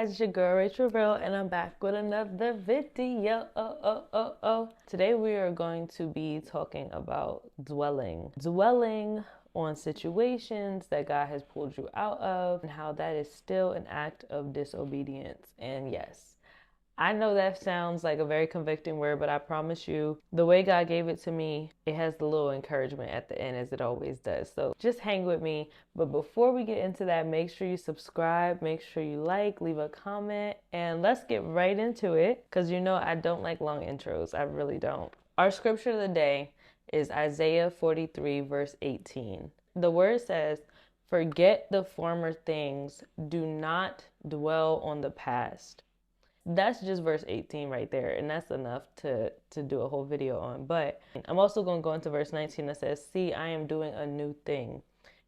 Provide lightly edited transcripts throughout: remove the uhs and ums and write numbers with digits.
guys, it's your girl Rachel Real, and I'm back with another video. Today we are going to be talking about dwelling on situations that God has pulled you out of, and how that is still an act of disobedience. And yes, I know that sounds like a very convicting word, but I promise you, the way God gave it to me, it has the little encouragement at the end, as it always does. So just hang with me. But before we get into that, make sure you subscribe, make sure you like, leave a comment, and let's get right into it. Because you know I don't like long intros. I really don't. Our scripture of the day is Isaiah 43, verse 18. The word says, "Forget the former things, do not dwell on the past." That's just verse 18 right there, and that's enough to do a whole video on. But I'm also going to go into verse 19 that says, "See, I am doing a new thing.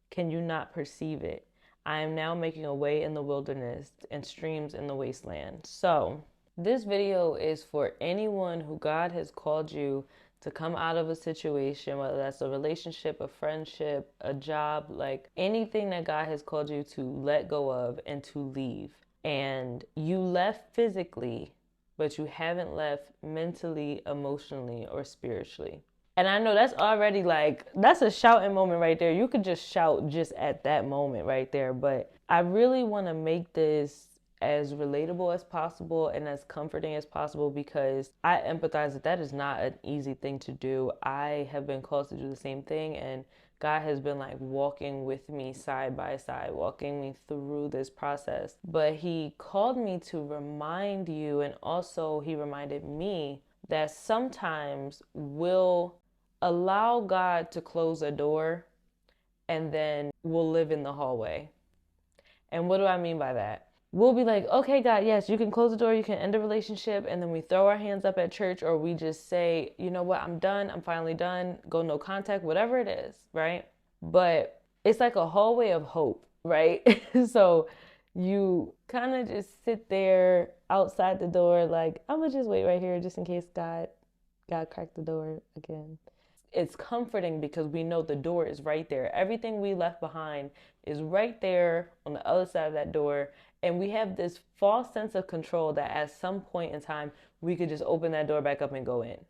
Can you not perceive it? I am now making a way in the wilderness and streams in the wasteland." So this video is for anyone who God has called you to come out of a situation, whether that's a relationship, a friendship, a job, like anything that God has called you to let go of and to leave. And you left physically, but you haven't left mentally, emotionally, or spiritually. And I know that's already like, that's a shouting moment right there. You could just shout just at that moment right there. But I really want to make this as relatable as possible and as comforting as possible, because I empathize that that is not an easy thing to do. I have been called to do the same thing, and God has been like walking with me side by side, walking me through this process. But He called me to remind you, and also He reminded me that sometimes we'll allow God to close a door and then we'll live in the hallway. And what do I mean by that? We'll be like, "Okay, God, yes, you can close the door, you can end a relationship," and then we throw our hands up at church, or we just say, "You know what, I'm done, I'm finally done," go no contact, whatever it is, right? But it's like a hallway of hope, right? So you kind of just sit there outside the door like, "I'm gonna just wait right here just in case God cracked the door again." It's comforting because we know the door is right there. Everything we left behind is right there on the other side of that door. And we have this false sense of control that at some point in time, we could just open that door back up and go in.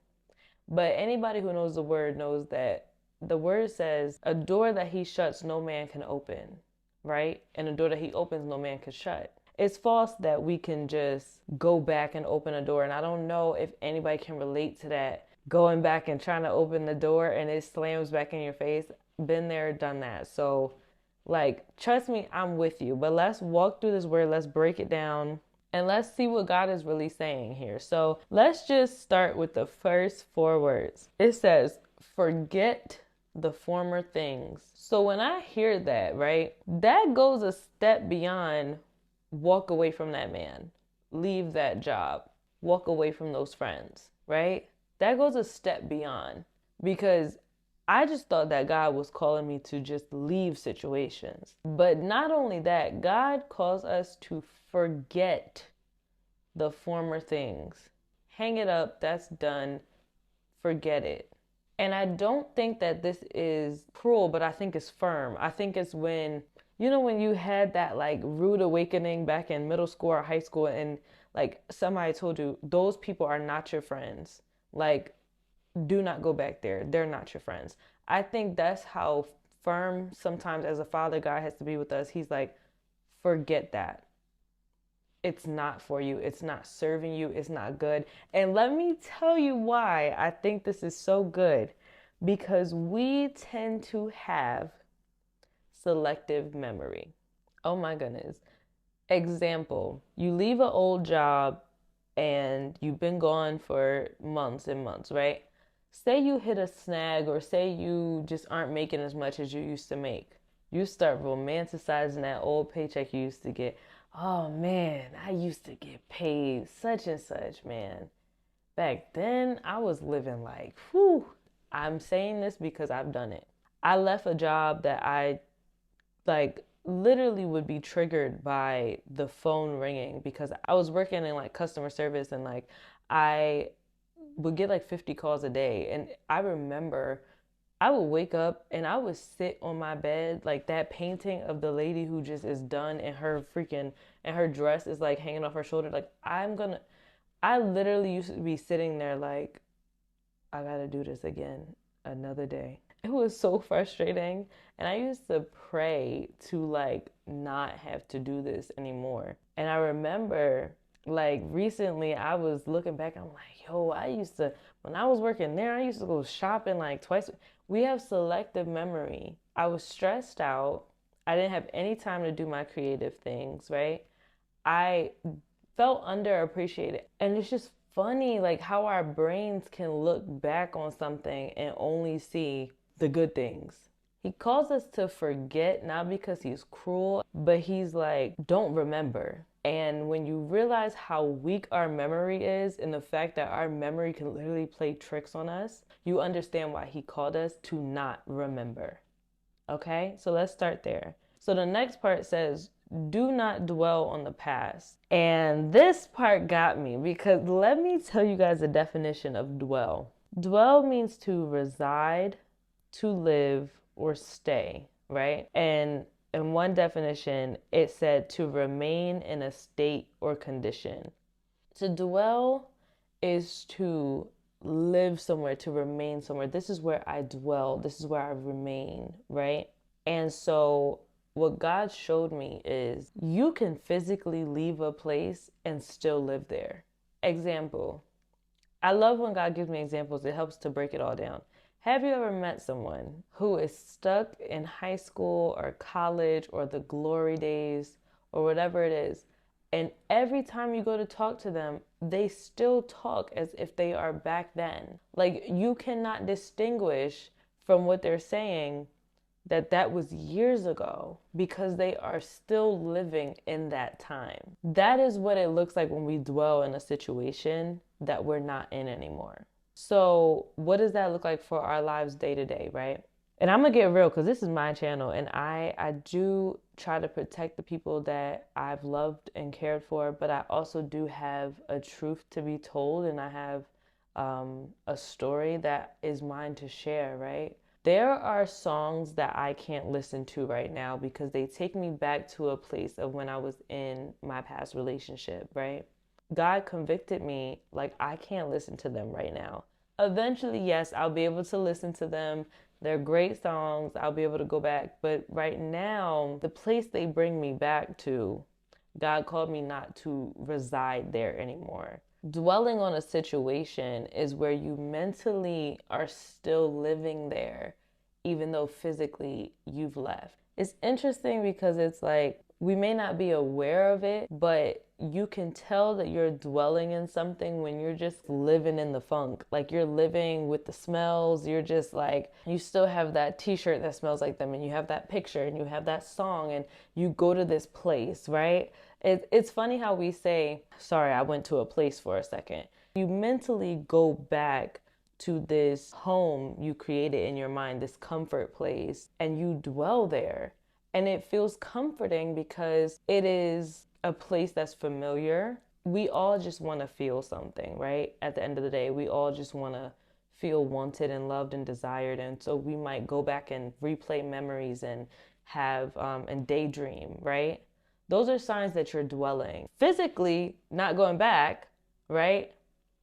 But anybody who knows the word knows that the word says, "A door that He shuts, no man can open," right? And a door that He opens, no man can shut. It's false that we can just go back and open a door. And I don't know if anybody can relate to that, going back and trying to open the door and it slams back in your face. Been there, done that. So like, trust me, I'm with you. But let's walk through this word, let's break it down, and let's see what God is really saying here. So let's just start with the first four words. It says, "Forget the former things." So when I hear that, right, that goes a step beyond walk away from that man, leave that job, walk away from those friends, right? That goes a step beyond, because I just thought that God was calling me to just leave situations. But not only that, God calls us to forget the former things. Hang it up, that's done, forget it. And I don't think that this is cruel, but I think it's firm. I think it's when, you know, when you had that like rude awakening back in middle school or high school, and like somebody told you, "Those people are not your friends. Like, do not go back there. They're not your friends." I think that's how firm sometimes as a father God has to be with us. He's like, "Forget that. It's not for you. It's not serving you. It's not good." And let me tell you why I think this is so good. Because we tend to have selective memory. Oh my goodness. Example, you leave an old job and you've been gone for months and months, right? Say you hit a snag, or say you just aren't making as much as you used to make. You start romanticizing that old paycheck you used to get. "Oh man, I used to get paid such and such, man. Back then, I was living like, whew." I'm saying this because I've done it. I left a job that I like literally would be triggered by the phone ringing, because I was working in like customer service, and like I would get like 50 calls a day. And I remember I would wake up and I would sit on my bed like that painting of the lady who just is done and her dress is like hanging off her shoulder. Like I literally used to be sitting there like, I gotta do this again another day. It was so frustrating. And I used to pray to like not have to do this anymore. And I remember like recently I was looking back, I'm like, yo, when I was working there, I used to go shopping like twice. We have selective memory. I was stressed out. I didn't have any time to do my creative things, right? I felt underappreciated. And it's just funny like how our brains can look back on something and only see the good things. He calls us to forget, not because he's cruel, but he's like, don't remember. And when you realize how weak our memory is and the fact that our memory can literally play tricks on us, you understand why he called us to not remember. Okay, so let's start there. So the next part says, do not dwell on the past. And this part got me because let me tell you guys the definition of dwell. Dwell means to reside, to live, or stay, right? And in one definition, it said to remain in a state or condition. To dwell is to live somewhere, to remain somewhere. This is where I dwell. This is where I remain, right? And so what God showed me is you can physically leave a place and still live there. Example. I love when God gives me examples. It helps to break it all down. Have you ever met someone who is stuck in high school or college or the glory days or whatever it is? And every time you go to talk to them, they still talk as if they are back then. Like you cannot distinguish from what they're saying that was years ago because they are still living in that time. That is what it looks like when we dwell in a situation that we're not in anymore. So, what does that look like for our lives day to day, right? And I'm gonna get real because this is my channel and I do try to protect the people that I've loved and cared for, but I also do have a truth to be told and I have a story that is mine to share, right? There are songs that I can't listen to right now because they take me back to a place of when I was in my past relationship, right? God convicted me, like, I can't listen to them right now. Eventually, yes, I'll be able to listen to them. They're great songs. I'll be able to go back. But right now, the place they bring me back to, God called me not to reside there anymore. Dwelling on a situation is where you mentally are still living there, even though physically you've left. It's interesting because it's like we may not be aware of it, but you can tell that you're dwelling in something when you're just living in the funk. Like you're living with the smells. You're just like, you still have that t-shirt that smells like them, and you have that picture, and you have that song, and you go to this place, right? It's funny how we say, sorry, I went to a place for a second. You mentally go back to this home you created in your mind, this comfort place, and you dwell there. And it feels comforting because it is a place that's familiar. We all just want to feel something, right? At the end of the day, we all just want to feel wanted and loved and desired. And so we might go back and replay memories and have and daydream, right? Those are signs that you're dwelling. Physically, not going back, right?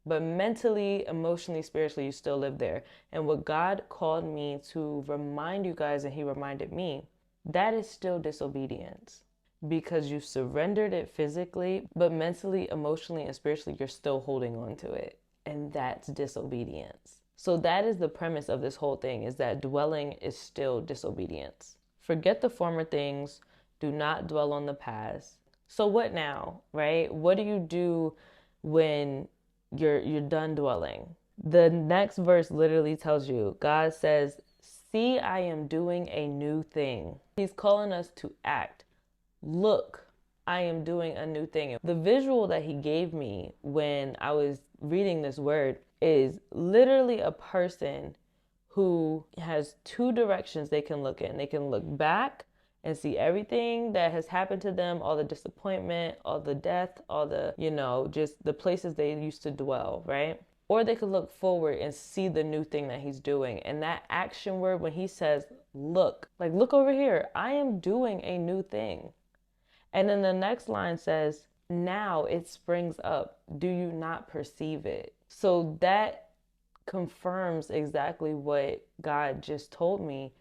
But mentally, emotionally, spiritually, you still live there. And what God called me to remind you guys, and He reminded me, that is still disobedience because you surrendered it physically, but mentally, emotionally, and spiritually, you're still holding on to it. And that's disobedience. So that is the premise of this whole thing, is that dwelling is still disobedience. Forget the former things. Do not dwell on the past. So what now, right? What do you do when you're done dwelling? The next verse literally tells you, God says, see, I am doing a new thing. He's calling us to act. Look, I am doing a new thing. The visual that he gave me when I was reading this word is literally a person who has two directions they can look in. They can look back and see everything that has happened to them, all the disappointment, all the death, all the, just the places they used to dwell, right? or they could look forward and see the new thing that he's doing. And that action word, when he says, look, like, look over here, I am doing a new thing. And then the next line says, now it springs up. Do you not perceive it? So that confirms exactly what God just told me.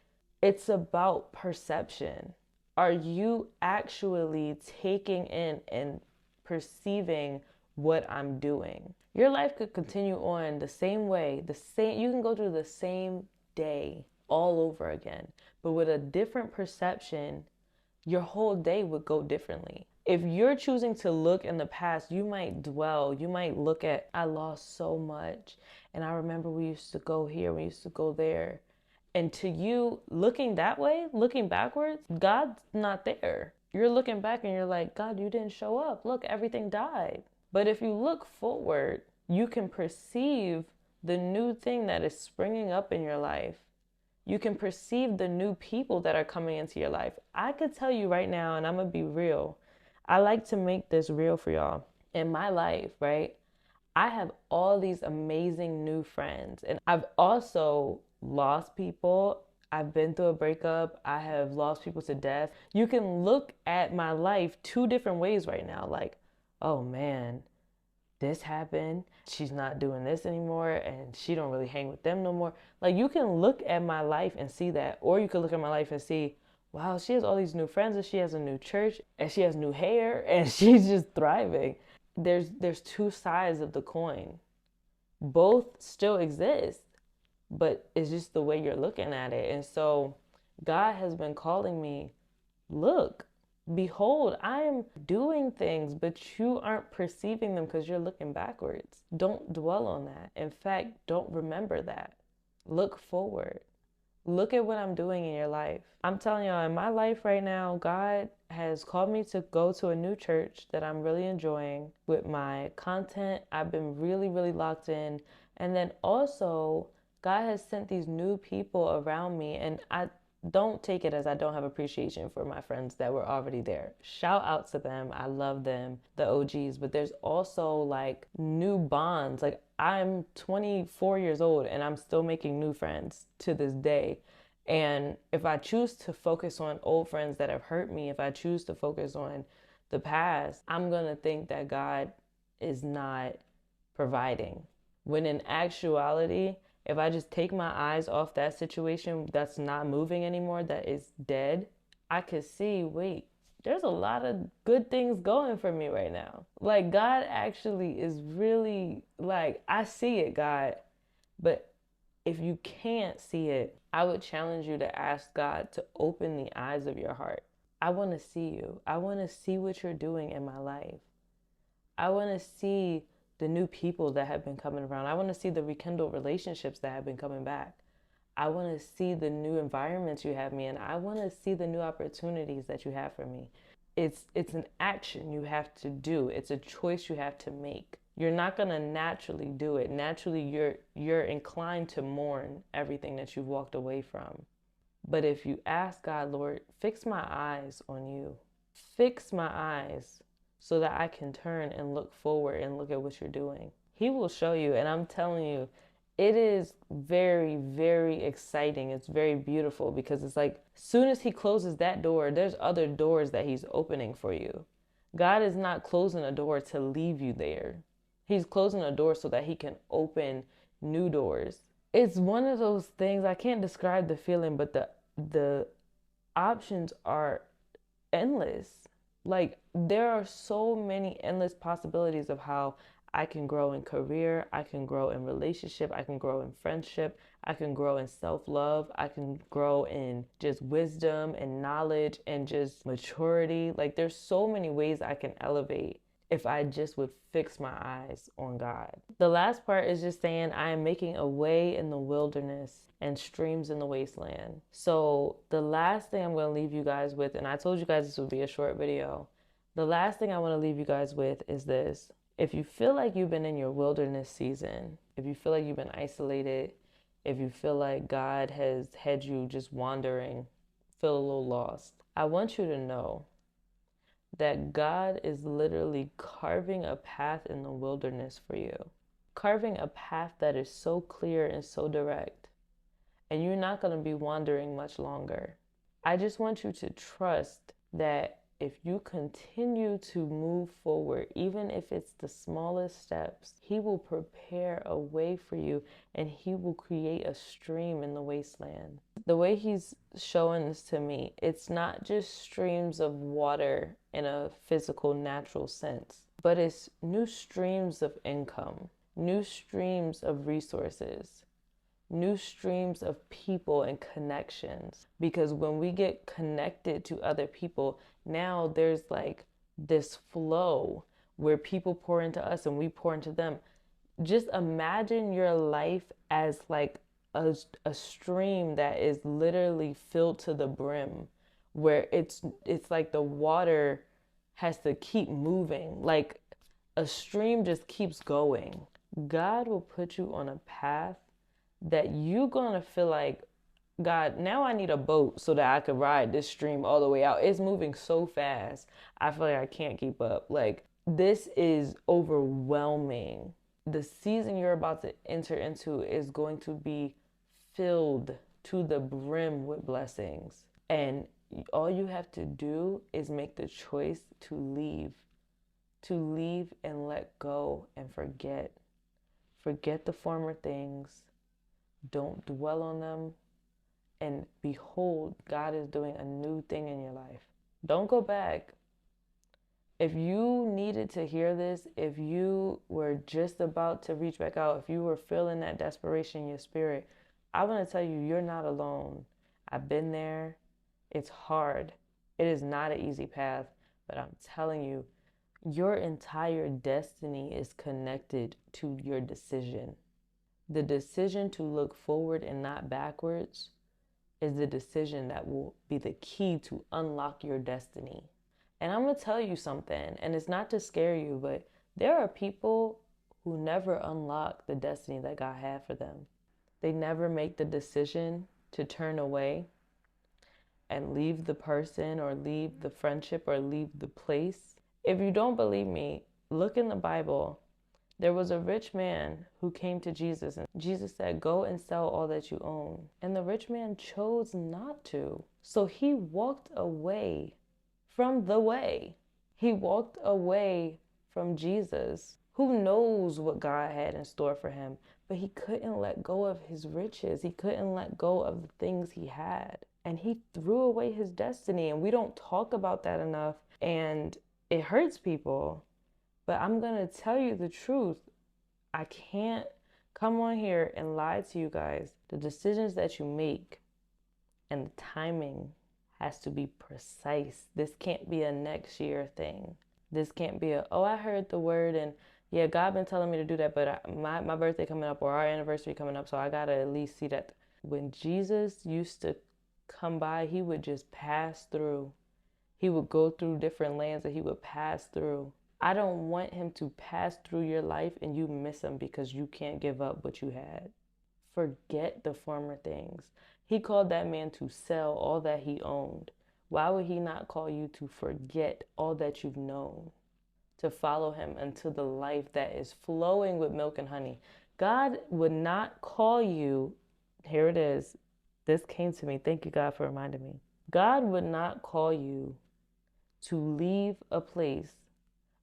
It's about perception. Are you actually taking in and perceiving what I'm doing? Your life could continue on the same way, you can go through the same day all over again, but with a different perception, your whole day would go differently. If you're choosing to look in the past, you might look at, I lost so much. And I remember we used to go here, we used to go there. And to you, looking that way, looking backwards, God's not there. You're looking back and you're like, God, you didn't show up. Look, everything died. But if you look forward, you can perceive the new thing that is springing up in your life. You can perceive the new people that are coming into your life. I could tell you right now, and I'm going to be real. I like to make this real for y'all. In my life, right, I have all these amazing new friends. And I've also lost people. I've been through a breakup. I have lost people to death. You can look at my life two different ways right now. Like, oh man, this happened, she's not doing this anymore, and she don't really hang with them no more. Like, you can look at my life and see that, or you can look at my life and see, wow, she has all these new friends, and she has a new church, and she has new hair, and she's just thriving. There's two sides of the coin. Both still exist, but it's just the way you're looking at it. And so God has been calling me, look, behold, I am doing things, but you aren't perceiving them because you're looking backwards. Don't dwell on that. In fact, don't remember that. Look forward. Look at what I'm doing in your life. I'm telling y'all, in my life right now, God has called me to go to a new church that I'm really enjoying with my content. I've been really, really locked in. And then also, God has sent these new people around me, and I don't take it as I don't have appreciation for my friends that were already there. Shout out to them. I love them, the OGs. But there's also like new bonds. Like, I'm 24 years old and I'm still making new friends to this day. And if I choose to focus on old friends that have hurt me, if I choose to focus on the past, I'm going to think that God is not providing. When in actuality, if I just take my eyes off that situation that's not moving anymore, that is dead, I could see, wait, there's a lot of good things going for me right now. Like, God actually is really, like, I see it, God. But if you can't see it, I would challenge you to ask God to open the eyes of your heart. I want to see you. I want to see what you're doing in my life. I want to see the new people that have been coming around. I want to see the rekindled relationships that have been coming back. I want to see the new environments you have me in. I want to see the new opportunities that you have for me. It's an action you have to do. It's a choice you have to make. You're not going to naturally do it. Naturally, you're inclined to mourn everything that you've walked away from. But if you ask God, Lord, fix my eyes on you. Fix my eyes so that I can turn and look forward and look at what you're doing. He will show you. And I'm telling you, it is very, very exciting. It's very beautiful because it's like, as soon as he closes that door, there's other doors that he's opening for you. God is not closing a door to leave you there. He's closing a door so that he can open new doors. It's one of those things, I can't describe the feeling, but the options are endless. Like, there are so many endless possibilities of how I can grow in career, I can grow in relationship, I can grow in friendship, I can grow in self-love, I can grow in just wisdom and knowledge and just maturity. Like, there's so many ways I can elevate if I just would fix my eyes on God. The last part is just saying, I am making a way in the wilderness and streams in the wasteland. So the last thing I'm going to leave you guys with, and I told you guys this would be a short video, the last thing I want to leave you guys with is this. If you feel like you've been in your wilderness season, if you feel like you've been isolated, if you feel like God has had you just wandering, feel a little lost, I want you to know that God is literally carving a path in the wilderness for you. carving a path that is so clear and so direct. And you're not going to be wandering much longer. I just want you to trust that if you continue to move forward, even if it's the smallest steps, He will prepare a way for you and He will create a stream in the wasteland. The way He's showing this to me, it's not just streams of water in a physical, natural sense, but it's new streams of income, new streams of resources, new streams of people and connections. Because when we get connected to other people, now there's like this flow where people pour into us and we pour into them. Just imagine your life as like a stream that is literally filled to the brim, where it's like the water has to keep moving, like a stream just keeps going. God will put you on a path that you're gonna feel like, God, now I need a boat so that I could ride this stream all the way out. It's moving so fast. I feel like I can't keep up. Like, this is overwhelming. The season you're about to enter into is going to be filled to the brim with blessings. And all you have to do is make the choice to leave and let go and forget. Forget the former things. Don't dwell on them. And behold, God is doing a new thing in your life. Don't go back. If you needed to hear this, if you were just about to reach back out, if you were feeling that desperation in your spirit, I want to tell you, you're not alone. I've been there. It's hard. It is not an easy path, but I'm telling you, your entire destiny is connected to your decision. The decision to look forward and not backwards is the decision that will be the key to unlock your destiny. And I'm going to tell you something, and it's not to scare you, but there are people who never unlock the destiny that God had for them. They never make the decision to turn away and leave the person or leave the friendship or leave the place. If you don't believe me, look in the Bible. There was a rich man who came to Jesus, and Jesus said, go and sell all that you own. And the rich man chose not to. So he walked away from the way. He walked away from Jesus. Who knows what God had in store for him? But he couldn't let go of his riches. He couldn't let go of the things he had. And he threw away his destiny. And we don't talk about that enough. And it hurts people. But I'm going to tell you the truth. I can't come on here and lie to you guys. The decisions that you make and the timing has to be precise. This can't be a next year thing. This can't be oh, I heard the word and yeah, God been telling me to do that, but my birthday coming up or our anniversary coming up, so I got to at least see that. When Jesus used to come by, he would just pass through. He would go through different lands that he would pass through. I don't want him to pass through your life and you miss him because you can't give up what you had. Forget the former things. He called that man to sell all that he owned. Why would he not call you to forget all that you've known? To follow him into the life that is flowing with milk and honey. God would not call you, here it is, this came to me, thank you God for reminding me. God would not call you to leave a place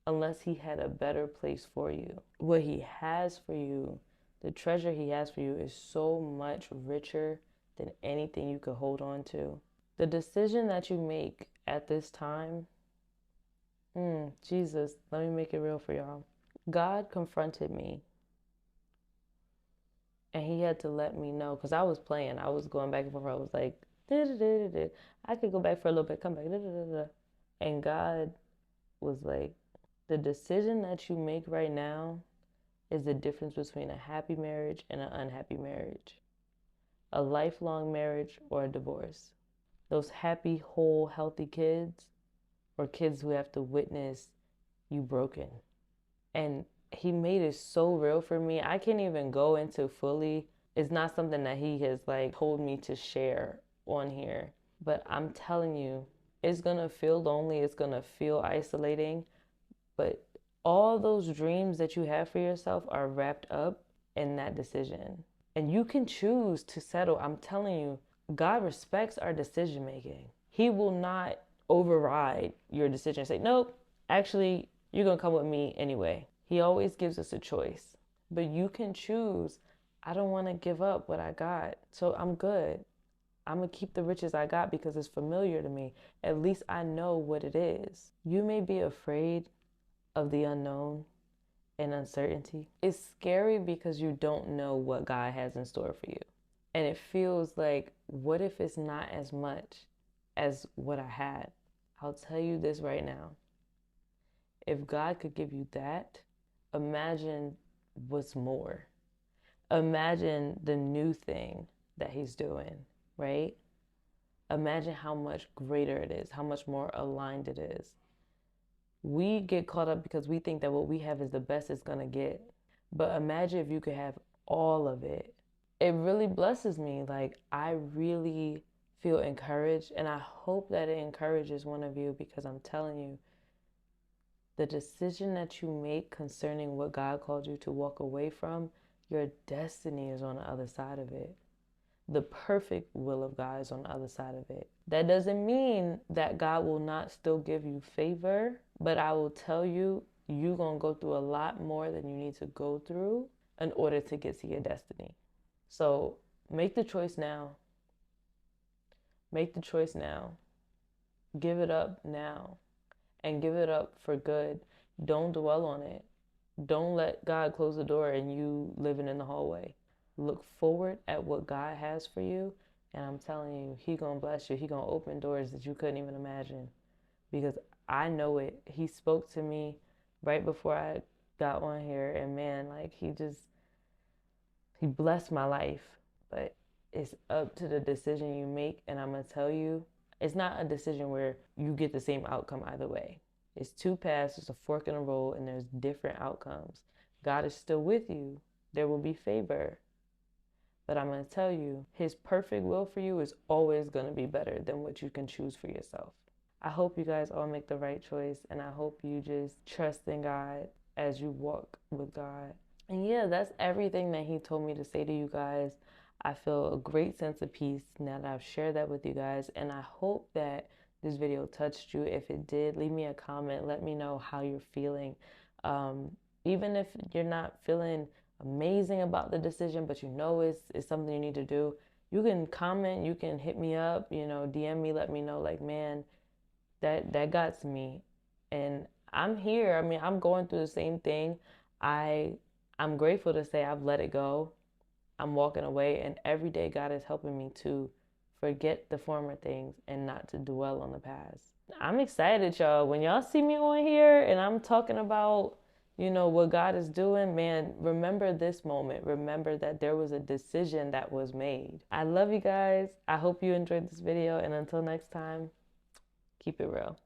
unless he had a better place for you. What he has for you, the treasure he has for you is so much richer than anything you could hold on to. The decision that you make at this time, Jesus, let me make it real for y'all. God confronted me and he had to let me know, because I was playing. I was going back and forth. I was like, I could go back for a little bit, come back. And God was like, the decision that you make right now is the difference between a happy marriage and an unhappy marriage, a lifelong marriage or a divorce. Those happy, whole, healthy kids or kids who have to witness you broken. And he made it so real for me. I can't even go into fully. It's not something that he has like told me to share on here. But I'm telling you, it's going to feel lonely. It's going to feel isolating. But All those dreams that you have for yourself are wrapped up in that decision. And you can choose to settle. I'm telling you, God respects our decision making. He will not override your decision and say, nope, actually, you're going to come with me anyway. He always gives us a choice. But you can choose, I don't want to give up what I got, so I'm good. I'm going to keep the riches I got because it's familiar to me. At least I know what it is. You may be afraid of the unknown and uncertainty. It's scary because you don't know what God has in store for you. And it feels like, what if it's not as much as what I had? I'll tell you this right now. If God could give you that, imagine what's more. Imagine the new thing that He's doing, right? Imagine how much greater it is, how much more aligned it is. We get caught up because we think that what we have is the best it's going to get. But imagine if you could have all of it. It really blesses me. Like, I really feel encouraged, and I hope that it encourages one of you, because I'm telling you, the decision that you make concerning what God called you to walk away from, your destiny is on the other side of it. The perfect will of God is on the other side of it. That doesn't mean that God will not still give you favor, but I will tell you, you're going to go through a lot more than you need to go through in order to get to your destiny. So make the choice now. Make the choice now. Give it up now, and give it up for good. Don't dwell on it. Don't let God close the door and you living in the hallway. Look forward at what God has for you, and I'm telling you, He gonna bless you. He gonna open doors that you couldn't even imagine, because I know it. He spoke to me right before I got on here, and man, like, He blessed my life. But it's up to the decision you make, and I'm gonna tell you, it's not a decision where you get the same outcome either way. It's two paths, it's a fork in the road, and there's different outcomes. God is still with you. There will be favor. But I'm going to tell you, His perfect will for you is always going to be better than what you can choose for yourself. I hope you guys all make the right choice, and I hope you just trust in God as you walk with God. And yeah, that's everything that He told me to say to you guys. I feel a great sense of peace now that I've shared that with you guys, and I hope that this video touched you. If it did, leave me a comment. Let me know how you're feeling. Even if you're not feeling amazing about the decision, but you know it's something you need to do, you can comment, you can hit me up, DM me, let me know, like, man, that got to me. And I'm here. I mean, I'm going through the same thing. I'm grateful to say I've let it go. I'm walking away, and every day God is helping me to forget the former things and not to dwell on the past. I'm excited, y'all. When y'all see me on here and I'm talking about, what God is doing, man, remember this moment. Remember that there was a decision that was made. I love you guys. I hope you enjoyed this video, and until next time, keep it real.